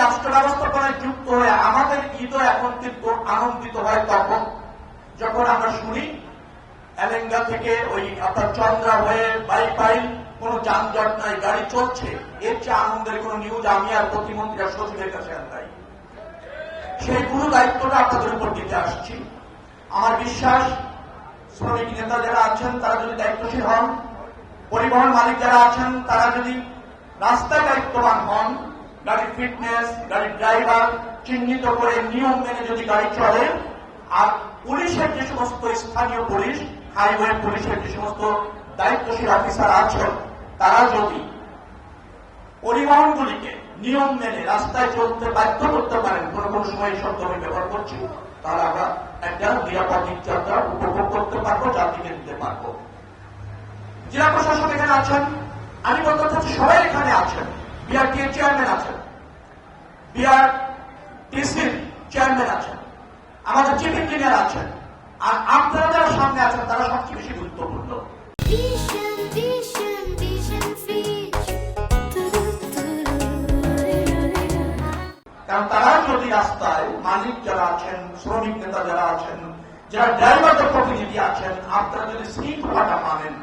রাষ্ট্র ব্যবস্থাপনায় যুক্ত হয়ে আমাদের ঈদও এখন কিন্তু আনন্দিত হয় তখন যখন আমরা শুনি এলেঙ্গা থেকে ওই আপনার চন্দ্রা হয়ে বাইপাইল কোন যানজট নাই, গাড়ি চলছে। এর চেয়ে আনন্দের কোন নিউজ আমি আর প্রতিমন্ত্রী আর সচিবের কাছে আর নাই। সেই পুরো দায়িত্বটা আপনাদের উপর দিতে আসছি। আমার বিশ্বাস শ্রমিক নেতা যারা আছেন তারা যদি দায়িত্বশীল হন, পরিবহন মালিক যারা আছেন তারা যদি রাস্তায় দায়িত্ববান হন, গাড়ির ফিটনেস, গাড়ির ড্রাইভার চিহ্নিত করে নিয়ম মেনে যদি গাড়ি চলে, আর পুলিশের যে সমস্ত স্থানীয় পুলিশ, হাইওয়ে পুলিশের যে সমস্ত দায়িত্বশীল অফিসার আছেন তারা যদি পরিবহনগুলিকে নিয়ম মেনে রাস্তায় চলতে বাধ্য করতে পারেন, কোন কোন সময় এই শব্দ আমি ব্যবহার করছি, তাহলে আমরা একটা নিরাপদ যাত্রা উপভোগ করতে পারবো, যাত্রীকে দিতে পারবো। জেলা প্রশাসক এখানে আছেন, আমি বলতে চাচ্ছি সবাই এখানে আছেন, বিআরটি এর চেয়ারম্যান আছেন, বিআরটিসির চেয়ারম্যান আছেন, আমাদের চিফ ইঞ্জিনিয়ার আছেন, আর আপনারা যারা সামনে আছেন তারা সবচেয়ে বেশি গুরুত্বপূর্ণ। কারণ তারা যদি রাস্তায় মালিক যারা আছেন, শ্রমিক নেতা যারা আছেন, যারা ড্রাইভারদের প্রতিনিধি আছেন, আপনারা যদি শৃঙ্খলাটা মানেন,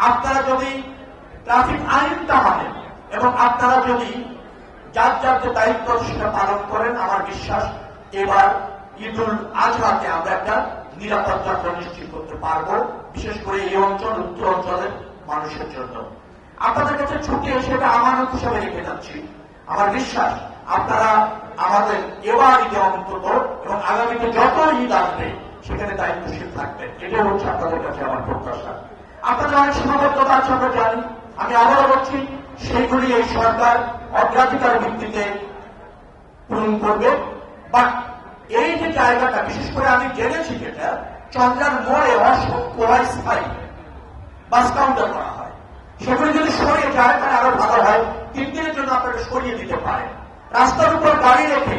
আপনারা যদি ট্রাফিক আইনটা মানেন এবং আপনারা যদি যার যার যে দায়িত্ব সেটা পালন করেন, আমার বিশ্বাস এবার ঈদুল আজহাতে আমরা একটা নিরাপদ যাত্রা নিশ্চিত করতে পারবো, বিশেষ করে এই অঞ্চল, উত্তর অঞ্চলের মানুষের জন্য। আপনাদের কাছে ছুটি এসে এটা আমানত হিসাবে রেখে যাচ্ছি। আমার বিশ্বাস আপনারা আমাদের এবার ঈদে অন্তত এবং আগামীতে যত ঈদ আসবে সেখানে দায়িত্বশীল থাকবেন, এটাই হচ্ছে আপনাদের কাছে আমার প্রত্যাশা। আপনাদের অনেক সীমাবদ্ধতা আছে আমরা জানি, আমি আবারও বলছি সেইগুলি এই সরকার অগ্রাধিকার ভিত্তিতে পূরণ করবে। বাট এই যে জায়গাটা, বিশেষ করে আমি জেনেছি যেটা চন্দ্রার মোড়ে অসংখ্য অস্থায়ী বাস কাউন্টার করা হয়, সেগুলি যদি সরিয়ে যায় তাহলে আরো ভালো হয়। 3 দিনের জন্য আপনারা সরিয়ে দিতে পারেন। রাস্তার উপর গাড়ি রেখে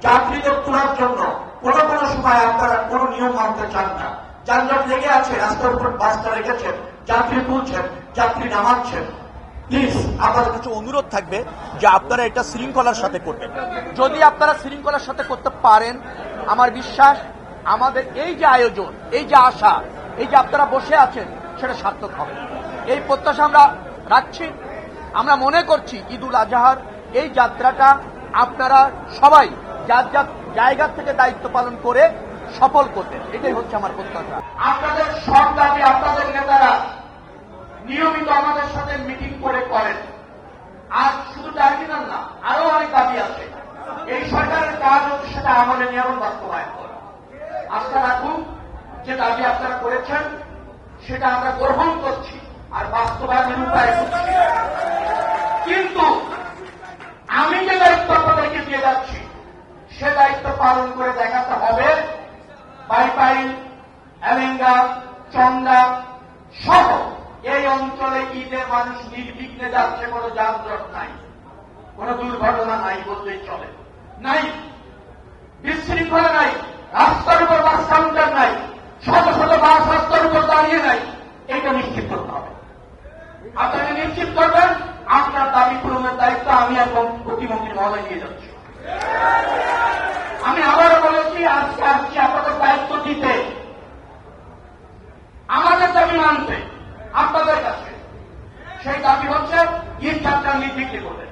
যাত্রীদের তোলার জন্য কোন কোন সময় আপনারা কোন নিয়ম মানতে চান না, যানজট লেগে আছে, রাস্তার উপর বাসটা রেখেছেন, যাত্রী তুলছেন, যাত্রী নামাচ্ছেন। প্লিজ আপনাদের কাছে অনুরোধ থাকবে যে আপনারা এটা শৃঙ্খলার সাথে করবেন। যদি আপনারা শৃঙ্খলার সাথে করতে পারেন, আমার বিশ্বাস আমাদের এই যে আয়োজন, এই যে আশা, এই যে আপনারা বসে আছেন সেটা সার্থক হবে। এই প্রত্যাশা আমরা রাখছি। আমরা মনে করছি ঈদুল আজহার এই যাত্রাটা আপনারা সবাই যার যার জায়গা থেকে দায়িত্ব পালন করে সফল করবেন, এটাই হচ্ছে আমার প্রত্যাশা। আপনাদের সব দাবি আপনাদের নেতারা নিয়মিত আমাদের সাথে মিটিং করে করেন, আর শুধু টার্মিনাল না, আরো অনেক দাবি আছে। এই সরকারের কাজ হচ্ছে সেটা আমলে নিয়ে এবং বাস্তবায়ন করা। আস্থা রাখুন, যে দাবি আপনারা করেছেন সেটা আমরা গ্রহণ করছি আর বাস্তবায়নের উপায় করছি। কিন্তু আমি যে দায়িত্ব আপনাদেরকে দিয়ে যাচ্ছি সে দায়িত্ব পালন করে দেখাতে হবে। বাইপাইল, এলেঙ্গা, চন্দ্রা সহ এই অঞ্চলে ঈদে মানুষ নির্বিঘ্নে যাচ্ছে, কোনো যানজট নাই, কোন দুর্ঘটনা নাই বললেই চলে, নাই বিশৃঙ্খলা নাই, রাস্তার উপর বাস কাউন্টার নাই, শত শত বাস রাস্তার উপর দাঁড়িয়ে নাই। এটা নিশ্চিত করতে হবে। আপনাকে নিশ্চিত করবেন, আপনার দাবি পূরণের দায়িত্ব আমি এবং প্রতিমন্ত্রী মহোদয় নিয়ে যাচ্ছি। আমি আবারও বলেছি, আজকে আসছি আপনাদের দায়িত্ব দিতে, আমাদের দাবি মানতে আপনাদের কাছে। সেই দাবি হচ্ছে ঈদ যাত্রা নির্বিঘ্নে করবেন।